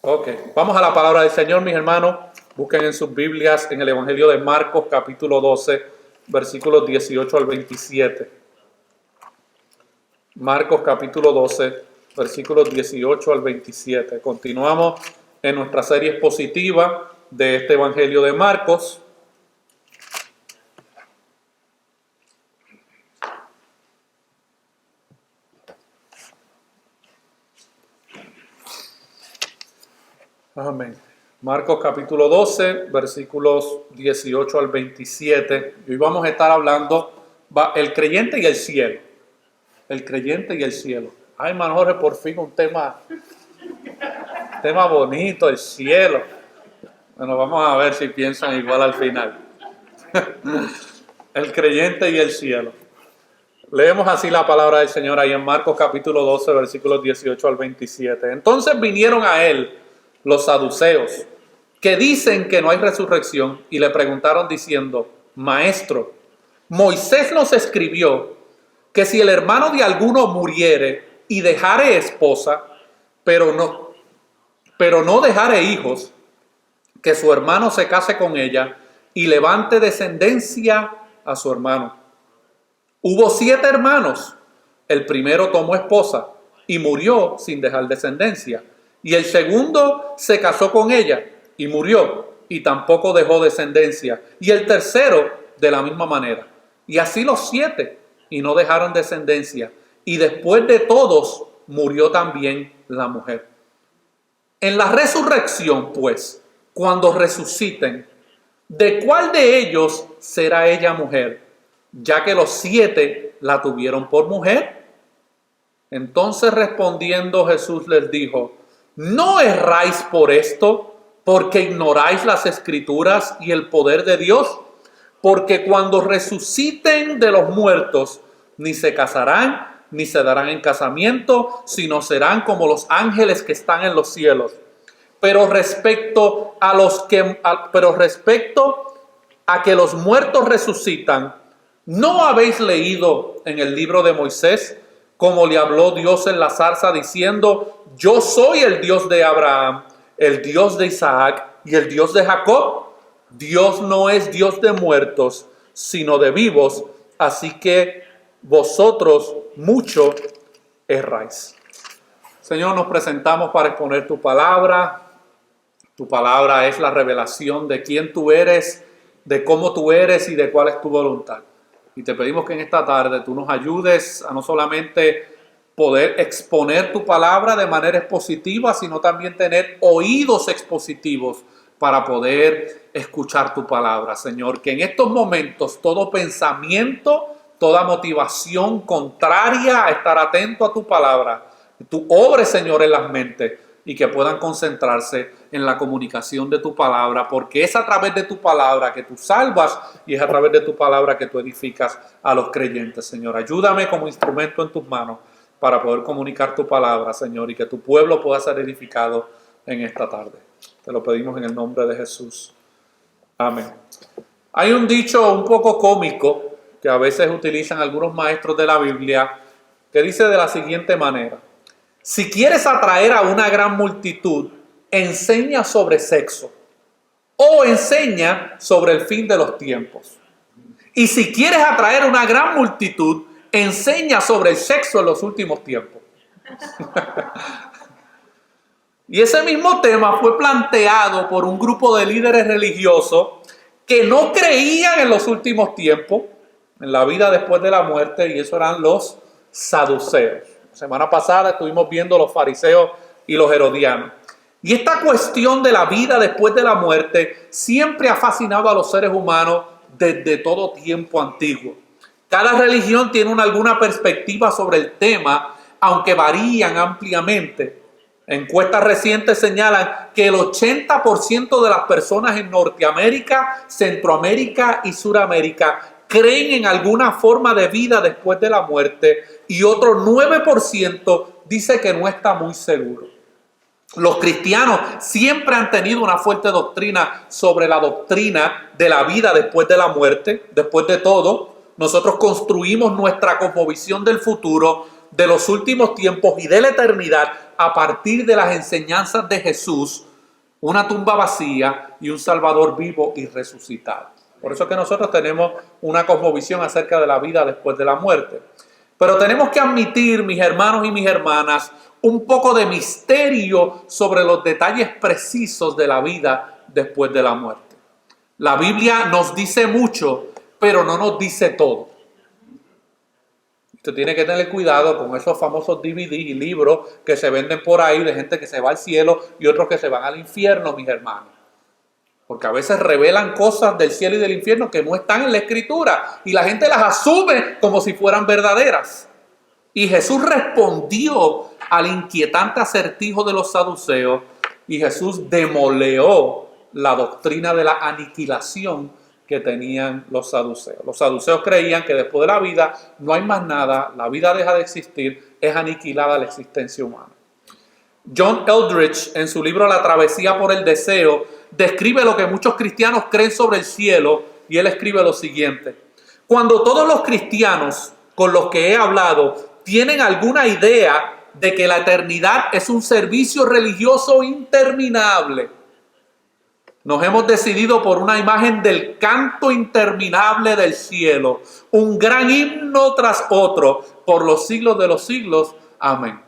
Ok, vamos a la palabra del Señor, mis hermanos. Busquen en sus Biblias en el Evangelio de Marcos, capítulo 12, versículos 18 al 27. Marcos, capítulo 12, versículos 18 al 27. Continuamos en nuestra serie expositiva de este Evangelio de Marcos. Amén. Marcos capítulo 12, versículos 18 al 27. Y hoy vamos a estar hablando el creyente y el cielo. El creyente y el cielo. Ay, hermano Jorge, por fin un tema bonito, el cielo. Bueno, vamos a ver si piensan igual al final. El creyente y el cielo. Leemos así la palabra del Señor ahí en Marcos capítulo 12, versículos 18 al 27. Entonces vinieron a él los saduceos, que dicen que no hay resurrección, y le preguntaron diciendo: Maestro, Moisés nos escribió que si el hermano de alguno muriere y dejare esposa, pero no dejare hijos, que su hermano se case con ella y levante descendencia a su hermano. Hubo 7 hermanos. El primero tomó esposa y murió sin dejar descendencia. Y el segundo se casó con ella y murió y tampoco dejó descendencia. Y el tercero de la misma manera. Y así los 7 y no dejaron descendencia. Y después de todos murió también la mujer. En la resurrección, pues, cuando resuciten, ¿de cuál de ellos será ella mujer? Ya que los 7 la tuvieron por mujer. Entonces respondiendo Jesús les dijo: ¿no erráis por esto, porque ignoráis las Escrituras y el poder de Dios? Porque cuando resuciten de los muertos, ni se casarán, ni se darán en casamiento, sino serán como los ángeles que están en los cielos. Pero respecto a que los muertos resucitan, ¿no habéis leído en el libro de Moisés como le habló Dios en la zarza diciendo: yo soy el Dios de Abraham, el Dios de Isaac y el Dios de Jacob? Dios no es Dios de muertos, sino de vivos, así que vosotros mucho erráis. Señor, nos presentamos para exponer tu palabra. Tu palabra es la revelación de quién tú eres, de cómo tú eres y de cuál es tu voluntad. Y te pedimos que en esta tarde tú nos ayudes a no solamente poder exponer tu palabra de manera expositiva, sino también tener oídos expositivos para poder escuchar tu palabra, Señor. Que en estos momentos todo pensamiento, toda motivación contraria a estar atento a tu palabra, tú obres, Señor, en las mentes y que puedan concentrarse en la comunicación de tu palabra, porque es a través de tu palabra que tú salvas y es a través de tu palabra que tú edificas a los creyentes, Señor. Ayúdame como instrumento en tus manos para poder comunicar tu palabra, Señor, y que tu pueblo pueda ser edificado en esta tarde. Te lo pedimos en el nombre de Jesús. Amén. Hay un dicho un poco cómico que a veces utilizan algunos maestros de la Biblia que dice de la siguiente manera: si quieres atraer a una gran multitud, enseña sobre sexo o enseña sobre el fin de los tiempos. Y si quieres atraer a una gran multitud, enseña sobre el sexo en los últimos tiempos. Y ese mismo tema fue planteado por un grupo de líderes religiosos que no creían en los últimos tiempos, en la vida después de la muerte, y eso eran los saduceos. La semana pasada estuvimos viendo los fariseos y los herodianos. Y esta cuestión de la vida después de la muerte siempre ha fascinado a los seres humanos desde todo tiempo antiguo. Cada religión tiene alguna perspectiva sobre el tema, aunque varían ampliamente. Encuestas recientes señalan que el 80% de las personas en Norteamérica, Centroamérica y Suramérica creen en alguna forma de vida después de la muerte, y otro 9% dice que no está muy seguro. Los cristianos siempre han tenido una fuerte doctrina sobre la doctrina de la vida después de la muerte. Después de todo, nosotros construimos nuestra cosmovisión del futuro de los últimos tiempos y de la eternidad a partir de las enseñanzas de Jesús, una tumba vacía y un Salvador vivo y resucitado. Por eso es que nosotros tenemos una cosmovisión acerca de la vida después de la muerte. Pero tenemos que admitir, mis hermanos y mis hermanas, un poco de misterio sobre los detalles precisos de la vida después de la muerte. La Biblia nos dice mucho, pero no nos dice todo. Usted tiene que tener cuidado con esos famosos DVD y libros que se venden por ahí de gente que se va al cielo y otros que se van al infierno, mis hermanos. Porque a veces revelan cosas del cielo y del infierno que no están en la Escritura y la gente las asume como si fueran verdaderas. Y Jesús respondió al inquietante acertijo de los saduceos y Jesús demoleó la doctrina de la aniquilación que tenían los saduceos. Los saduceos creían que después de la vida no hay más nada, la vida deja de existir, es aniquilada la existencia humana. John Eldredge, en su libro La travesía por el deseo, describe lo que muchos cristianos creen sobre el cielo y él escribe lo siguiente: cuando todos los cristianos con los que he hablado tienen alguna idea de que la eternidad es un servicio religioso interminable, nos hemos decidido por una imagen del canto interminable del cielo, un gran himno tras otro, por los siglos de los siglos. Amén.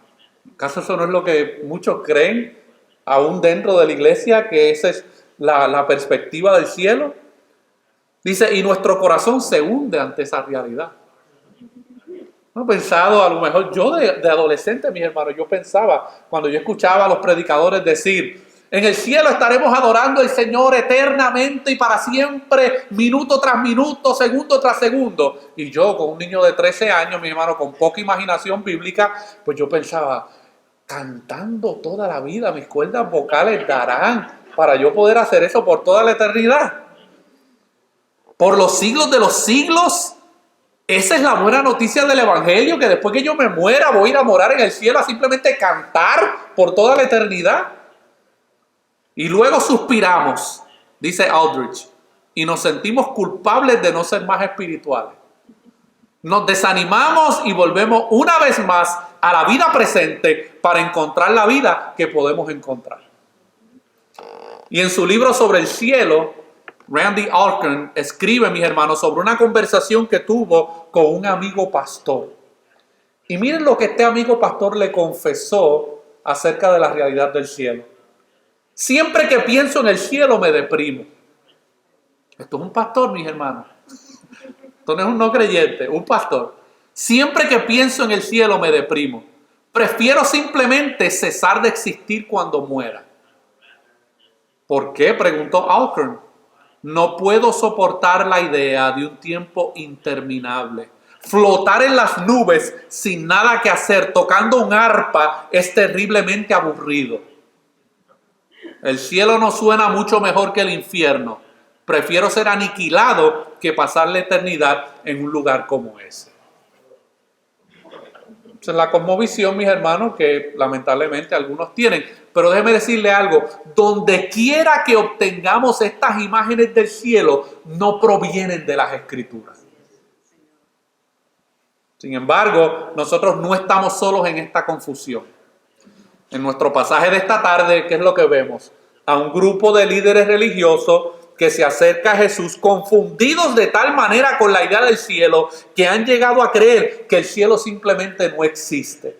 ¿Acaso eso no es lo que muchos creen, aún dentro de la iglesia, que esa es la perspectiva del cielo? Dice, y nuestro corazón se hunde ante esa realidad. ¿No he pensado, a lo mejor yo de adolescente, mis hermanos, yo pensaba, cuando yo escuchaba a los predicadores decir, en el cielo estaremos adorando al Señor eternamente y para siempre, minuto tras minuto, segundo tras segundo. Y yo, con un niño de 13 años, mi hermano, con poca imaginación bíblica, pues yo pensaba, cantando toda la vida, mis cuerdas vocales darán para yo poder hacer eso por toda la eternidad. Por los siglos de los siglos. Esa es la buena noticia del Evangelio, que después que yo me muera voy a ir a morar en el cielo a simplemente cantar por toda la eternidad. Y luego suspiramos, dice Aldrich, y nos sentimos culpables de no ser más espirituales. Nos desanimamos y volvemos una vez más a la vida presente para encontrar la vida que podemos encontrar. Y en su libro sobre el cielo, Randy Alcorn escribe, mis hermanos, sobre una conversación que tuvo con un amigo pastor. Y miren lo que este amigo pastor le confesó acerca de la realidad del cielo. Siempre que pienso en el cielo me deprimo. Esto es un pastor, mis hermanos. Esto no es un no creyente, un pastor. Siempre que pienso en el cielo me deprimo. Prefiero simplemente cesar de existir cuando muera. ¿Por qué?, preguntó Alcorn. No puedo soportar la idea de un tiempo interminable. Flotar en las nubes sin nada que hacer, tocando un arpa, es terriblemente aburrido. El cielo no suena mucho mejor que el infierno. Prefiero ser aniquilado que pasar la eternidad en un lugar como ese. Esa es la cosmovisión, mis hermanos, que lamentablemente algunos tienen. Pero déjeme decirle algo, donde quiera que obtengamos estas imágenes del cielo, no provienen de las Escrituras. Sin embargo, nosotros no estamos solos en esta confusión. En nuestro pasaje de esta tarde, ¿qué es lo que vemos? A un grupo de líderes religiosos que se acerca a Jesús confundidos de tal manera con la idea del cielo que han llegado a creer que el cielo simplemente no existe.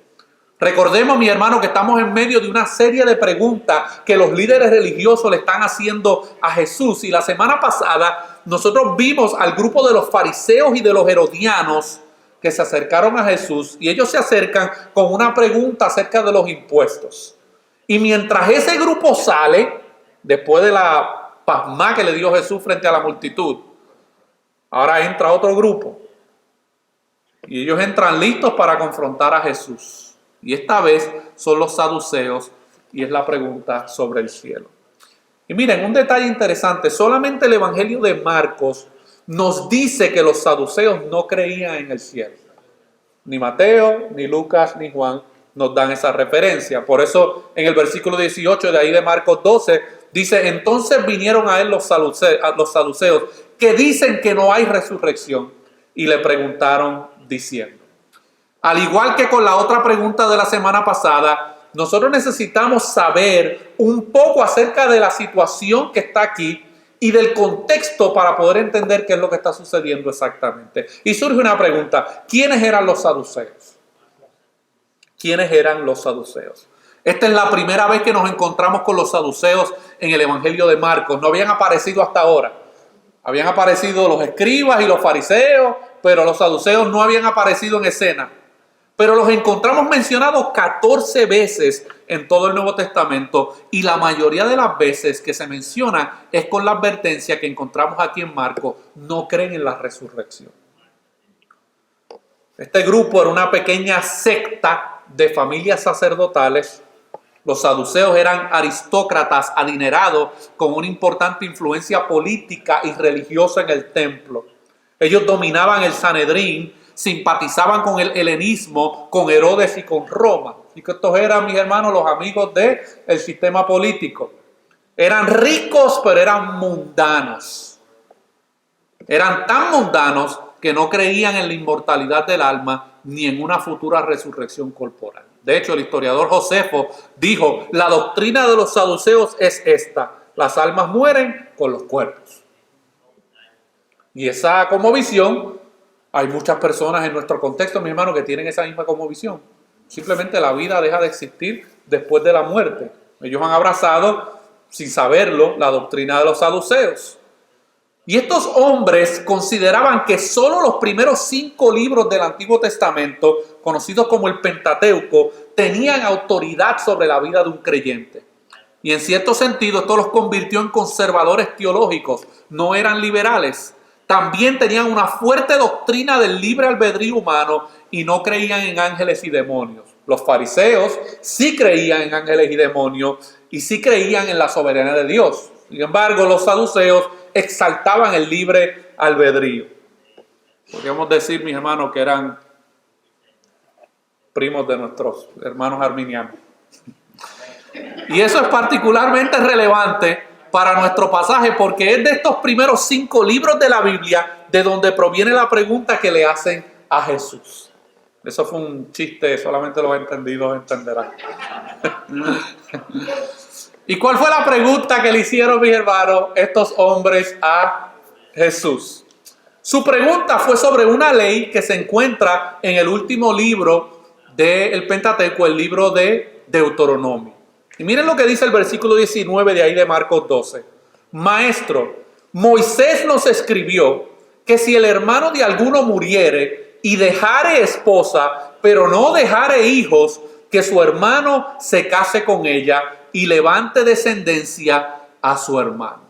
Recordemos, mi hermano, que estamos en medio de una serie de preguntas que los líderes religiosos le están haciendo a Jesús. Y la semana pasada nosotros vimos al grupo de los fariseos y de los herodianos que se acercaron a Jesús y ellos se acercan con una pregunta acerca de los impuestos. Y mientras ese grupo sale, después de la pasma que le dio Jesús frente a la multitud, ahora entra otro grupo. Y ellos entran listos para confrontar a Jesús. Y esta vez son los saduceos y es la pregunta sobre el cielo. Y miren, un detalle interesante, solamente el Evangelio de Marcos nos dice que los saduceos no creían en el cielo. Ni Mateo, ni Lucas, ni Juan nos dan esa referencia. Por eso en el versículo 18 de ahí de Marcos 12 dice, entonces vinieron a él los saduceos que dicen que no hay resurrección y le preguntaron diciendo. Al igual que con la otra pregunta de la semana pasada, nosotros necesitamos saber un poco acerca de la situación que está aquí y del contexto para poder entender qué es lo que está sucediendo exactamente. Y surge una pregunta: ¿quiénes eran los saduceos? ¿Quiénes eran los saduceos? Esta es la primera vez que nos encontramos con los saduceos en el Evangelio de Marcos. No habían aparecido hasta ahora. Habían aparecido los escribas y los fariseos, pero los saduceos no habían aparecido en escena. Pero los encontramos mencionados 14 veces en todo el Nuevo Testamento, y la mayoría de las veces que se menciona es con la advertencia que encontramos aquí en Marcos: no creen en la resurrección. Este grupo era una pequeña secta de familias sacerdotales. Los saduceos eran aristócratas adinerados con una importante influencia política y religiosa en el templo. Ellos dominaban el Sanedrín, simpatizaban con el helenismo, con Herodes y con Roma. Y que estos eran, mis hermanos, los amigos del sistema político. Eran ricos, pero eran mundanos. Eran tan mundanos que no creían en la inmortalidad del alma ni en una futura resurrección corporal. De hecho, el historiador Josefo dijo: la doctrina de los saduceos es esta: las almas mueren con los cuerpos. Y esa cosmovisión, hay muchas personas en nuestro contexto, mi hermano, que tienen esa misma cosmovisión. Simplemente la vida deja de existir después de la muerte. Ellos han abrazado, sin saberlo, la doctrina de los saduceos. Y estos hombres consideraban que solo los primeros 5 libros del Antiguo Testamento, conocidos como el Pentateuco, tenían autoridad sobre la vida de un creyente. Y en cierto sentido esto los convirtió en conservadores teológicos. No eran liberales. También tenían una fuerte doctrina del libre albedrío humano y no creían en ángeles y demonios. Los fariseos sí creían en ángeles y demonios y sí creían en la soberanía de Dios. Sin embargo, los saduceos exaltaban el libre albedrío. Podríamos decir, mis hermanos, que eran primos de nuestros hermanos arminianos. Y eso es particularmente relevante para nuestro pasaje, porque es de estos primeros 5 libros de la Biblia de donde proviene la pregunta que le hacen a Jesús. Eso fue un chiste, solamente los entendidos entenderán. ¿Y cuál fue la pregunta que le hicieron, mis hermanos, estos hombres a Jesús? Su pregunta fue sobre una ley que se encuentra en el último libro del Pentateuco, el libro de Deuteronomio. Y miren lo que dice el versículo 19 de ahí de Marcos 12. Maestro, Moisés nos escribió que si el hermano de alguno muriere y dejare esposa, pero no dejare hijos, que su hermano se case con ella y levante descendencia a su hermano.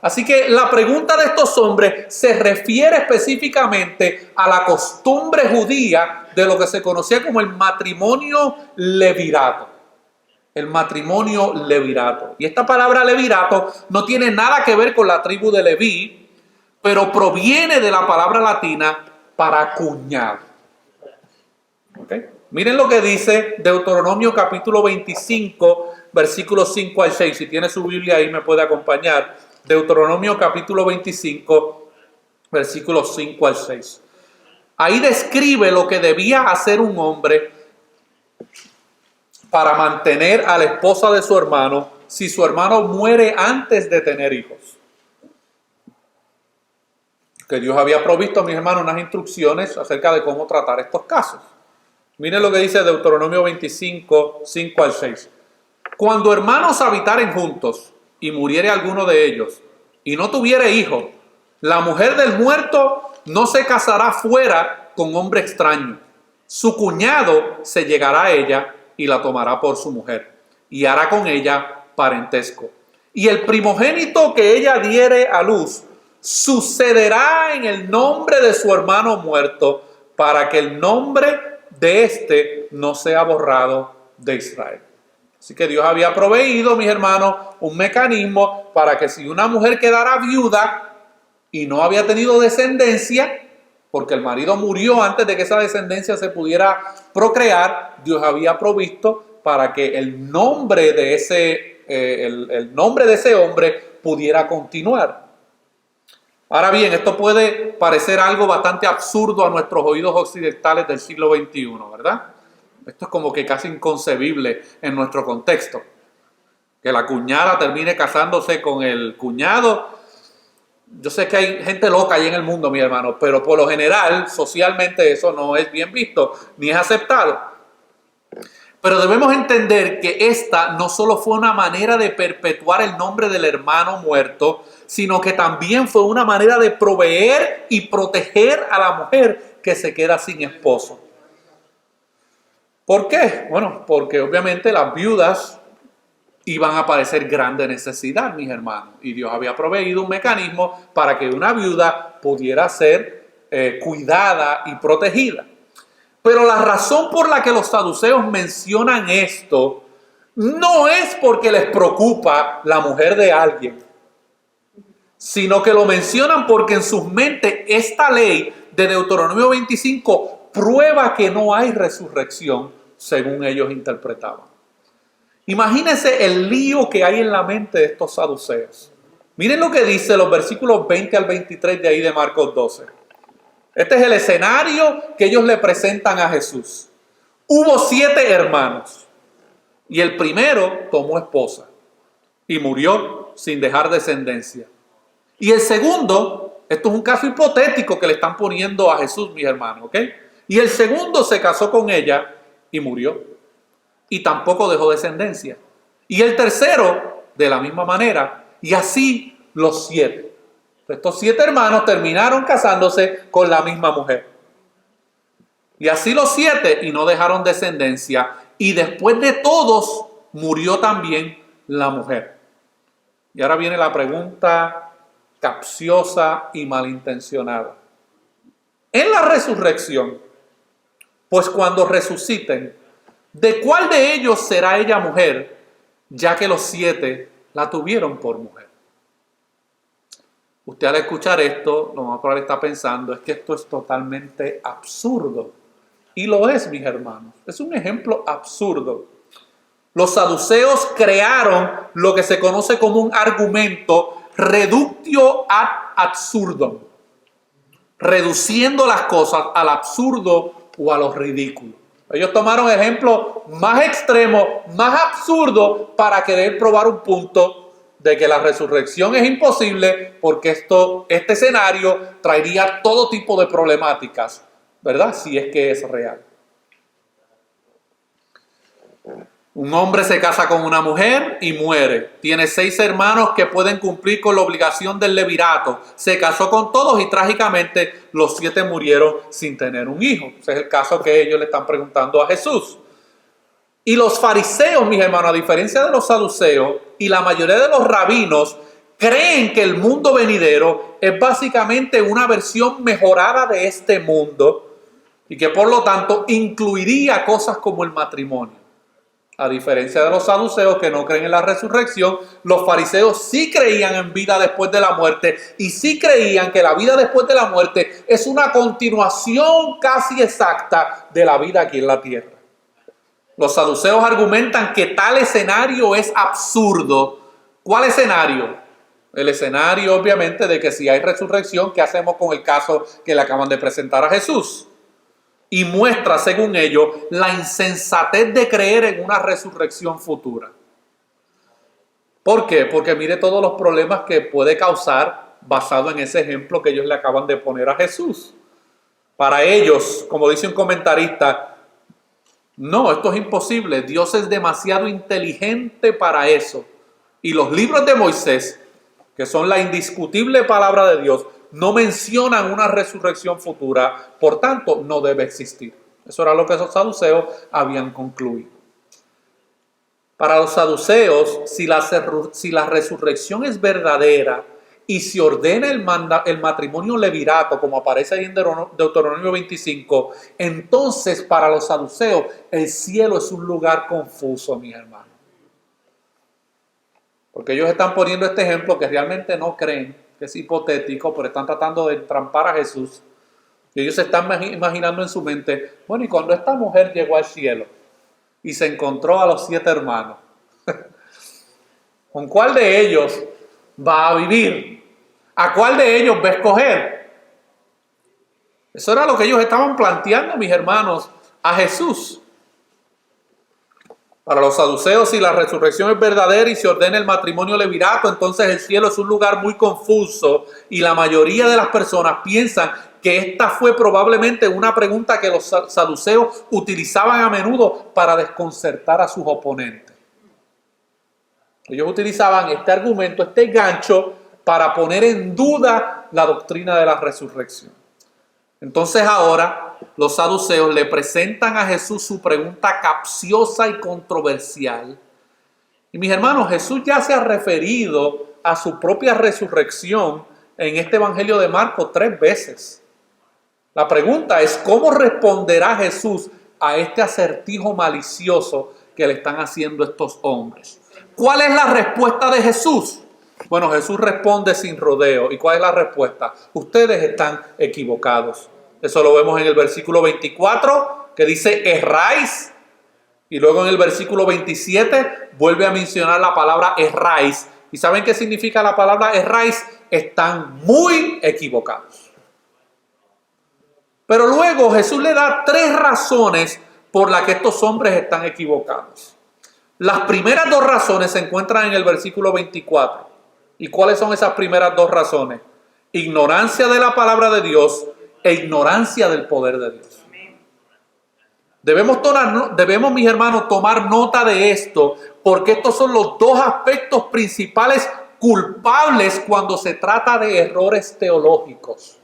Así que la pregunta de estos hombres se refiere específicamente a la costumbre judía de lo que se conocía como el matrimonio levirato. El matrimonio levirato. Y esta palabra levirato no tiene nada que ver con la tribu de Leví, pero proviene de la palabra latina para cuñado. ¿Okay? Miren lo que dice Deuteronomio capítulo 25, versículos 5 al 6. Si tiene su Biblia ahí me puede acompañar. Deuteronomio capítulo 25, versículos 5 al 6. Ahí describe lo que debía hacer un hombre para mantener a la esposa de su hermano si su hermano muere antes de tener hijos. Que Dios había provisto, mis hermanos, unas instrucciones acerca de cómo tratar estos casos. Miren lo que dice Deuteronomio 25, 5 al 6. Cuando hermanos habitaren juntos y muriere alguno de ellos y no tuviere hijo, la mujer del muerto no se casará fuera con hombre extraño. Su cuñado se llegará a ella y la tomará por su mujer y hará con ella parentesco. Y el primogénito que ella diere a luz sucederá en el nombre de su hermano muerto, para que el nombre de éste no sea borrado de Israel. Así que Dios había proveído, mis hermanos, un mecanismo para que si una mujer quedara viuda y no había tenido descendencia, porque el marido murió antes de que esa descendencia se pudiera procrear, Dios había provisto para que el nombre de ese hombre pudiera continuar. Ahora bien, esto puede parecer algo bastante absurdo a nuestros oídos occidentales del siglo XXI, ¿verdad? Esto es como que casi inconcebible en nuestro contexto. Que la cuñada termine casándose con el cuñado. Yo sé que hay gente loca ahí en el mundo, mi hermano, pero por lo general, socialmente eso no es bien visto, ni es aceptado. Pero debemos entender que esta no solo fue una manera de perpetuar el nombre del hermano muerto, sino que también fue una manera de proveer y proteger a la mujer que se queda sin esposo. ¿Por qué? Bueno, porque obviamente las viudas iban a padecer grande necesidad, mis hermanos. Y Dios había proveído un mecanismo para que una viuda pudiera ser cuidada y protegida. Pero la razón por la que los saduceos mencionan esto no es porque les preocupa la mujer de alguien, sino que lo mencionan porque en sus mentes esta ley de Deuteronomio 25 prueba que no hay resurrección según ellos interpretaban. Imagínense el lío que hay en la mente de estos saduceos. Miren lo que dice los versículos 20 al 23 de ahí de Marcos 12. Este es el escenario que ellos le presentan a Jesús. Hubo 7 hermanos y el primero tomó esposa y murió sin dejar descendencia. Y el segundo, esto es un caso hipotético que le están poniendo a Jesús, mis hermanos, ¿ok? Y el segundo se casó con ella y murió y tampoco dejó descendencia. Y el tercero, de la misma manera, y así los 7. Estos 7 hermanos terminaron casándose con la misma mujer. Y así los 7 y no dejaron descendencia. Y después de todos murió también la mujer. Y ahora viene la pregunta capciosa y malintencionada. En la resurrección, pues cuando resuciten, ¿de cuál de ellos será ella mujer, ya que los 7 la tuvieron por mujer? Usted al escuchar esto, lo más probable está pensando, es que esto es totalmente absurdo. Y lo es, mis hermanos. Es un ejemplo absurdo. Los saduceos crearon lo que se conoce como un argumento reductio ad absurdum, reduciendo las cosas al absurdo o a lo ridículo. Ellos tomaron ejemplos más extremos, más absurdos, para querer probar un punto de que la resurrección es imposible, porque este escenario traería todo tipo de problemáticas, ¿verdad? Si es que es real. Un hombre se casa con una mujer y muere. Tiene 6 hermanos que pueden cumplir con la obligación del levirato. Se casó con todos y trágicamente los 7 murieron sin tener un hijo. Ese es el caso que ellos le están preguntando a Jesús. Y los fariseos, mis hermanos, a diferencia de los saduceos y la mayoría de los rabinos, creen que el mundo venidero es básicamente una versión mejorada de este mundo y que por lo tanto incluiría cosas como el matrimonio. A diferencia de los saduceos que no creen en la resurrección, los fariseos sí creían en vida después de la muerte y sí creían que la vida después de la muerte es una continuación casi exacta de la vida aquí en la tierra. Los saduceos argumentan que tal escenario es absurdo. ¿Cuál escenario? El escenario, obviamente, de que si hay resurrección, ¿qué hacemos con el caso que le acaban de presentar a Jesús? Y muestra, según ellos, la insensatez de creer en una resurrección futura. ¿Por qué? Porque mire todos los problemas que puede causar basado en ese ejemplo que ellos le acaban de poner a Jesús. Para ellos, como dice un comentarista, no, esto es imposible. Dios es demasiado inteligente para eso. Y los libros de Moisés, que son la indiscutible palabra de Dios, no mencionan una resurrección futura, por tanto, no debe existir. Eso era lo que esos saduceos habían concluido. Para los saduceos, si la resurrección es verdadera y se ordena el matrimonio levirato, como aparece ahí en Deuteronomio 25, entonces para los saduceos el cielo es un lugar confuso, mis hermanos. Porque ellos están poniendo este ejemplo que realmente no creen, que es hipotético, pero están tratando de entrampar a Jesús. Y ellos se están imaginando en su mente, bueno, y cuando esta mujer llegó al cielo y se encontró a los 7 hermanos, ¿con cuál de ellos va a vivir? ¿A cuál de ellos va a escoger? Eso era lo que ellos estaban planteando, mis hermanos, a Jesús. Para los saduceos, si la resurrección es verdadera y se ordena el matrimonio levirato, entonces el cielo es un lugar muy confuso y la mayoría de las personas piensan que esta fue probablemente una pregunta que los saduceos utilizaban a menudo para desconcertar a sus oponentes. Ellos utilizaban este argumento, este gancho, para poner en duda la doctrina de la resurrección. Entonces ahora los saduceos le presentan a Jesús su pregunta capciosa y controversial. Y mis hermanos, Jesús ya se ha referido a su propia resurrección en este Evangelio de Marcos 3 veces. La pregunta es, ¿cómo responderá Jesús a este acertijo malicioso que le están haciendo estos hombres? ¿Cuál es la respuesta de Jesús? Bueno, Jesús responde sin rodeo. ¿Y cuál es la respuesta? Ustedes están equivocados. Eso lo vemos en el versículo 24, que dice, erráis. Y luego en el versículo 27 vuelve a mencionar la palabra erráis. ¿Y saben qué significa la palabra erráis? Están muy equivocados. Pero luego Jesús le da 3 razones por las que estos hombres están equivocados. Las primeras 2 razones se encuentran en el versículo 24. ¿Y cuáles son esas primeras 2 razones? Ignorancia de la palabra de Dios e ignorancia del poder de Dios. Debemos, mis hermanos, tomar nota de esto, porque estos son los 2 aspectos principales culpables cuando se trata de errores teológicos.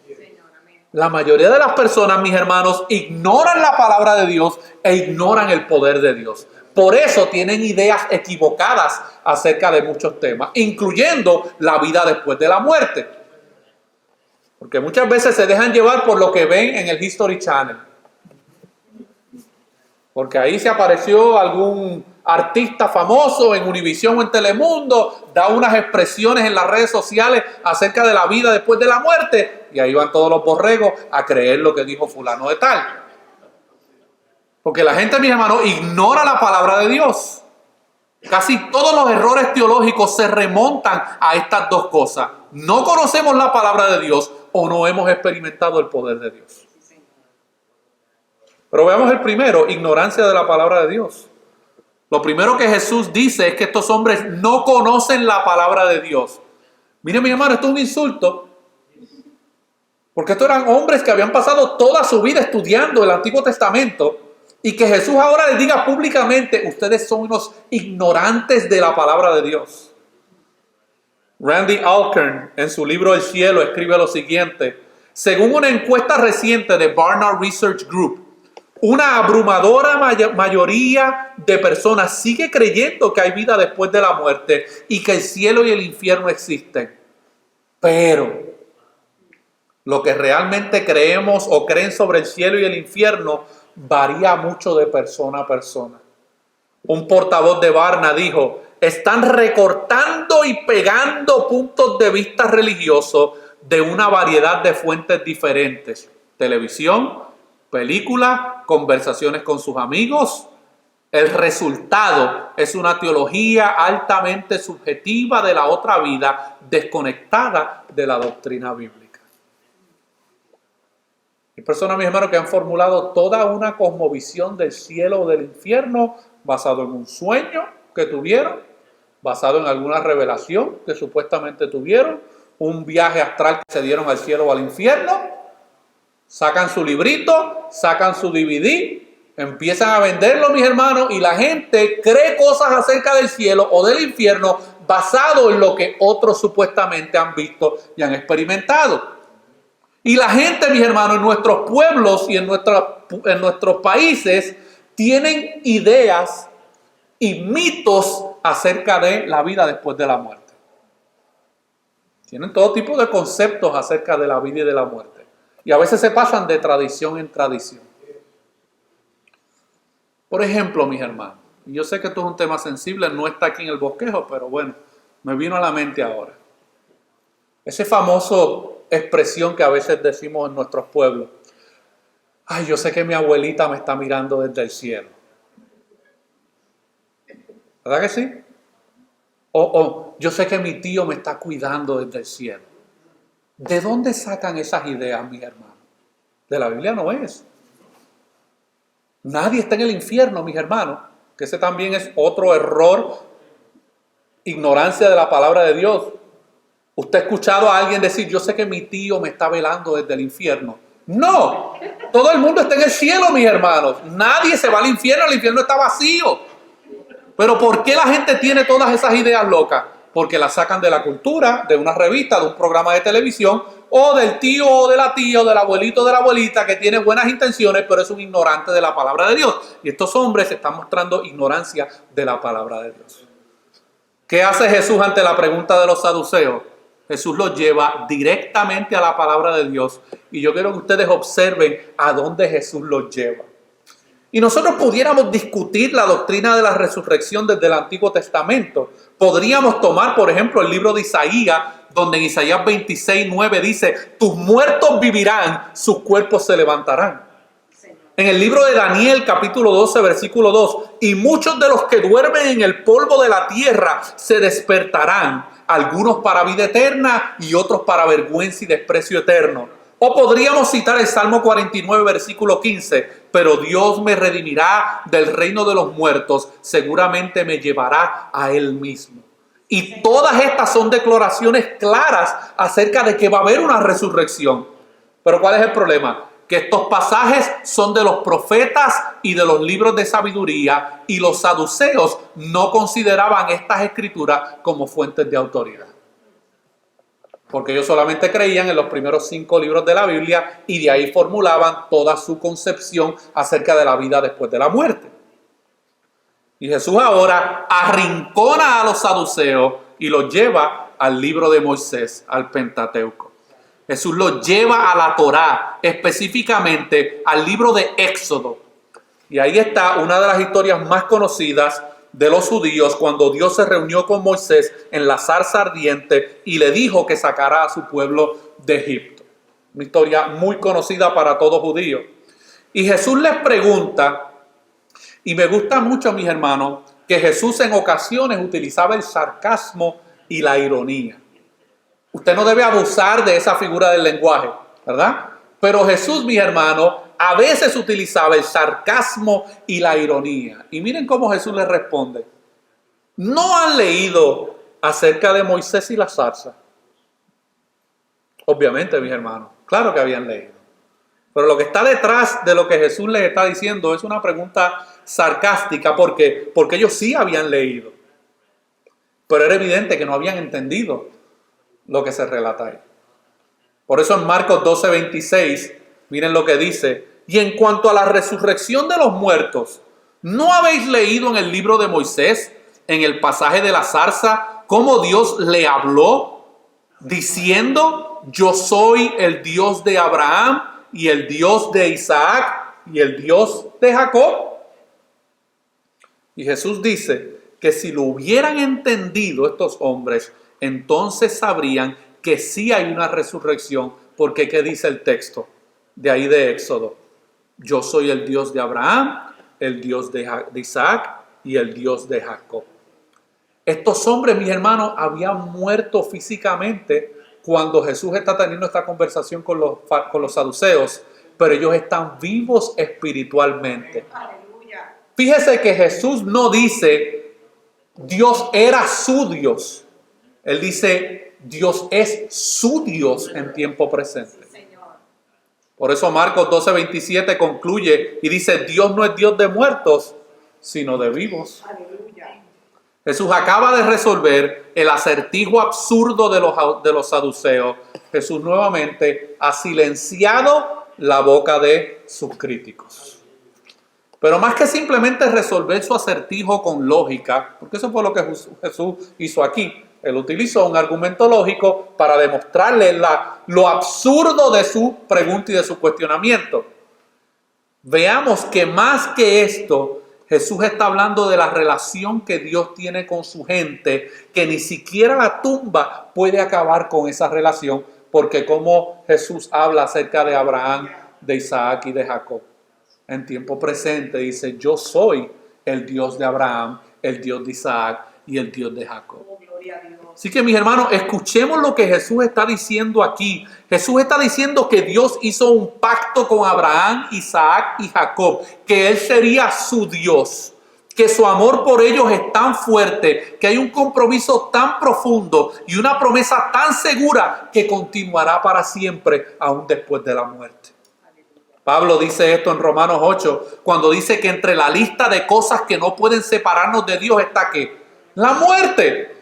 La mayoría de las personas, mis hermanos, ignoran la palabra de Dios e ignoran el poder de Dios. Por eso tienen ideas equivocadas acerca de muchos temas, incluyendo la vida después de la muerte. Porque muchas veces se dejan llevar por lo que ven en el History Channel. Porque ahí se apareció algún artista famoso en Univisión o en Telemundo, da unas expresiones en las redes sociales acerca de la vida después de la muerte, y ahí van todos los borregos a creer lo que dijo fulano de tal. Porque la gente, mis hermanos, ignora la palabra de Dios. Casi todos los errores teológicos se remontan a estas 2 cosas. No conocemos la palabra de Dios o no hemos experimentado el poder de Dios. Pero veamos el primero, ignorancia de la palabra de Dios. Lo primero que Jesús dice es que estos hombres no conocen la palabra de Dios. Miren, mi hermano, esto es un insulto. Porque estos eran hombres que habían pasado toda su vida estudiando el Antiguo Testamento. Y que Jesús ahora les diga públicamente, ustedes son unos ignorantes de la palabra de Dios. Randy Alcorn, en su libro El Cielo, escribe lo siguiente. Según una encuesta reciente de Barna Research Group, una abrumadora mayoría de personas sigue creyendo que hay vida después de la muerte y que el cielo y el infierno existen. Pero lo que realmente creemos o creen sobre el cielo y el infierno varía mucho de persona a persona. Un portavoz de Barna dijo, están recortando y pegando puntos de vista religiosos de una variedad de fuentes diferentes. Televisión, película, conversaciones con sus amigos. El resultado es una teología altamente subjetiva de la otra vida, desconectada de la doctrina bíblica. Hay personas, mis hermanos, que han formulado toda una cosmovisión del cielo o del infierno basado en un sueño que tuvieron, basado en alguna revelación que supuestamente tuvieron, un viaje astral que se dieron al cielo o al infierno. Sacan su librito, sacan su DVD, empiezan a venderlo, mis hermanos, y la gente cree cosas acerca del cielo o del infierno basado en lo que otros supuestamente han visto y han experimentado. Y la gente, mis hermanos, en nuestros pueblos y en nuestros países tienen ideas y mitos acerca de la vida después de la muerte. Tienen todo tipo de conceptos acerca de la vida y de la muerte. Y a veces se pasan de tradición en tradición. Por ejemplo, mis hermanos, y yo sé que esto es un tema sensible, no está aquí en el bosquejo, pero bueno, me vino a la mente ahora. Esa famoso expresión que a veces decimos en nuestros pueblos. Ay, yo sé que mi abuelita me está mirando desde el cielo. ¿Verdad que sí? O yo sé que mi tío me está cuidando desde el cielo. ¿De dónde sacan esas ideas, mis hermanos? De la Biblia no es. Nadie está en el infierno, mis hermanos, que ese también es otro error, ignorancia de la palabra de Dios. ¿Usted ha escuchado a alguien decir, yo sé que mi tío me está velando desde el infierno? No, todo el mundo está en el cielo, mis hermanos. Nadie se va al infierno, el infierno está vacío. Pero ¿por qué la gente tiene todas esas ideas locas? Porque las sacan de la cultura, de una revista, de un programa de televisión, o del tío o de la tía o del abuelito o de la abuelita que tiene buenas intenciones, pero es un ignorante de la palabra de Dios. Y estos hombres están mostrando ignorancia de la palabra de Dios. ¿Qué hace Jesús ante la pregunta de los saduceos? Jesús los lleva directamente a la palabra de Dios. Y yo quiero que ustedes observen a dónde Jesús los lleva. Y nosotros pudiéramos discutir la doctrina de la resurrección desde el Antiguo Testamento. Podríamos tomar, por ejemplo, el libro de Isaías, donde en Isaías 26:9 dice, tus muertos vivirán, sus cuerpos se levantarán. En el libro de Daniel, capítulo 12, versículo 2, y muchos de los que duermen en el polvo de la tierra se despertarán, algunos para vida eterna y otros para vergüenza y desprecio eterno. O podríamos citar el Salmo 49, versículo 15, pero Dios me redimirá del reino de los muertos, seguramente me llevará a Él mismo. Y todas estas son declaraciones claras acerca de que va a haber una resurrección. Pero ¿cuál es el problema? Que estos pasajes son de los profetas y de los libros de sabiduría, y los saduceos no consideraban estas escrituras como fuentes de autoridad. Porque ellos solamente creían en los primeros 5 libros de la Biblia y de ahí formulaban toda su concepción acerca de la vida después de la muerte. Y Jesús ahora arrincona a los saduceos y los lleva al libro de Moisés, al Pentateuco. Jesús los lleva a la Torá, específicamente al libro de Éxodo. Y ahí está una de las historias más conocidas de los judíos, cuando Dios se reunió con Moisés en la zarza ardiente y le dijo que sacara a su pueblo de Egipto. Una historia muy conocida para todo judío. Y Jesús les pregunta, y me gusta mucho, mis hermanos, que Jesús en ocasiones utilizaba el sarcasmo y la ironía. Usted no debe abusar de esa figura del lenguaje, ¿verdad? Pero Jesús, mis hermanos, a veces utilizaba el sarcasmo y la ironía. Y miren cómo Jesús les responde. ¿No han leído acerca de Moisés y la zarza? Obviamente, mis hermanos, claro que habían leído. Pero lo que está detrás de lo que Jesús les está diciendo es una pregunta sarcástica, porque ellos sí habían leído. Pero era evidente que no habían entendido lo que se relata ahí. Por eso en Marcos 12:26, miren lo que dice. Y en cuanto a la resurrección de los muertos, ¿no habéis leído en el libro de Moisés, en el pasaje de la zarza, cómo Dios le habló diciendo, yo soy el Dios de Abraham y el Dios de Isaac y el Dios de Jacob? Y Jesús dice que si lo hubieran entendido estos hombres, entonces sabrían que sí hay una resurrección, porque ¿qué dice el texto de ahí de Éxodo? Yo soy el Dios de Abraham, el Dios de Isaac y el Dios de Jacob. Estos hombres, mis hermanos, habían muerto físicamente cuando Jesús está teniendo esta conversación con los saduceos, pero ellos están vivos espiritualmente. Aleluya. Fíjese que Jesús no dice Dios era su Dios. Él dice Dios es su Dios en tiempo presente. Por eso Marcos 12:27 concluye y dice, Dios no es Dios de muertos, sino de vivos. Aleluya. Jesús acaba de resolver el acertijo absurdo de los saduceos. Jesús nuevamente ha silenciado la boca de sus críticos. Pero más que simplemente resolver su acertijo con lógica, porque eso fue lo que Jesús hizo aquí. Él utilizó un argumento lógico para demostrarle lo absurdo de su pregunta y de su cuestionamiento. Veamos que más que esto, Jesús está hablando de la relación que Dios tiene con su gente, que ni siquiera la tumba puede acabar con esa relación, porque como Jesús habla acerca de Abraham, de Isaac y de Jacob. En tiempo presente dice, yo soy el Dios de Abraham, el Dios de Isaac y el Dios de Jacob. Así que mis hermanos, escuchemos lo que Jesús está diciendo aquí. Jesús está diciendo que Dios hizo un pacto con Abraham, Isaac y Jacob, que Él sería su Dios, que su amor por ellos es tan fuerte, que hay un compromiso tan profundo y una promesa tan segura que continuará para siempre, aún después de la muerte. Pablo dice esto en Romanos 8, cuando dice que entre la lista de cosas que no pueden separarnos de Dios está ¿qué? La muerte.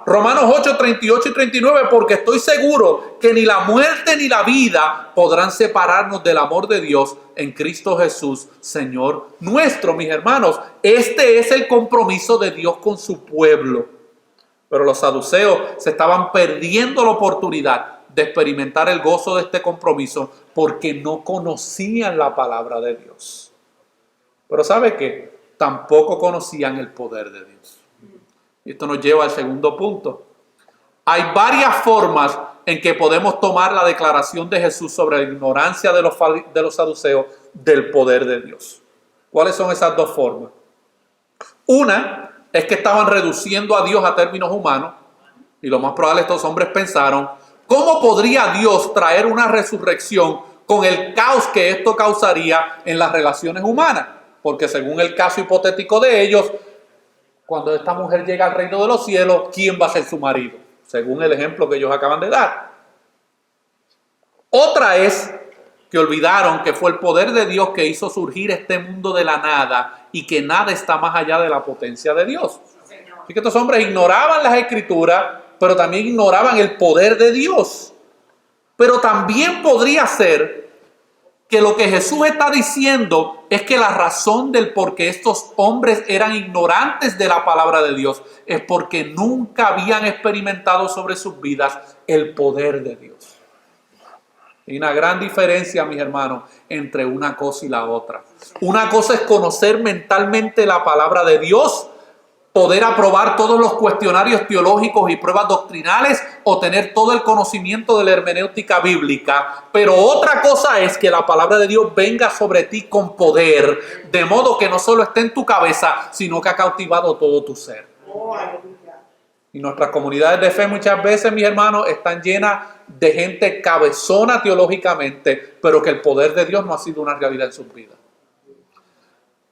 Romanos 8, 38 y 39, porque estoy seguro que ni la muerte ni la vida podrán separarnos del amor de Dios en Cristo Jesús, Señor nuestro. Mis hermanos, este es el compromiso de Dios con su pueblo. Pero los saduceos se estaban perdiendo la oportunidad de experimentar el gozo de este compromiso porque no conocían la palabra de Dios. Pero ¿sabe qué? Tampoco conocían el poder de Dios. Y esto nos lleva al segundo punto. Hay varias formas en que podemos tomar la declaración de Jesús sobre la ignorancia de los saduceos del poder de Dios. ¿Cuáles son esas dos formas? Una es que estaban reduciendo a Dios a términos humanos, y lo más probable estos hombres pensaron, ¿cómo podría Dios traer una resurrección con el caos que esto causaría en las relaciones humanas? Porque según el caso hipotético de ellos, cuando esta mujer llega al reino de los cielos, ¿quién va a ser su marido? Según el ejemplo que ellos acaban de dar. Otra es que olvidaron que fue el poder de Dios que hizo surgir este mundo de la nada y que nada está más allá de la potencia de Dios. Así que estos hombres ignoraban las escrituras, pero también ignoraban el poder de Dios. Pero también podría ser que lo que Jesús está diciendo es que la razón del por qué estos hombres eran ignorantes de la palabra de Dios es porque nunca habían experimentado sobre sus vidas el poder de Dios. Hay una gran diferencia, mis hermanos, entre una cosa y la otra. Una cosa es conocer mentalmente la palabra de Dios, poder aprobar todos los cuestionarios teológicos y pruebas doctrinales o tener todo el conocimiento de la hermenéutica bíblica. Pero otra cosa es que la palabra de Dios venga sobre ti con poder, de modo que no solo esté en tu cabeza, sino que ha cautivado todo tu ser. Y nuestras comunidades de fe muchas veces, mis hermanos, están llenas de gente cabezona teológicamente, pero que el poder de Dios no ha sido una realidad en sus vidas.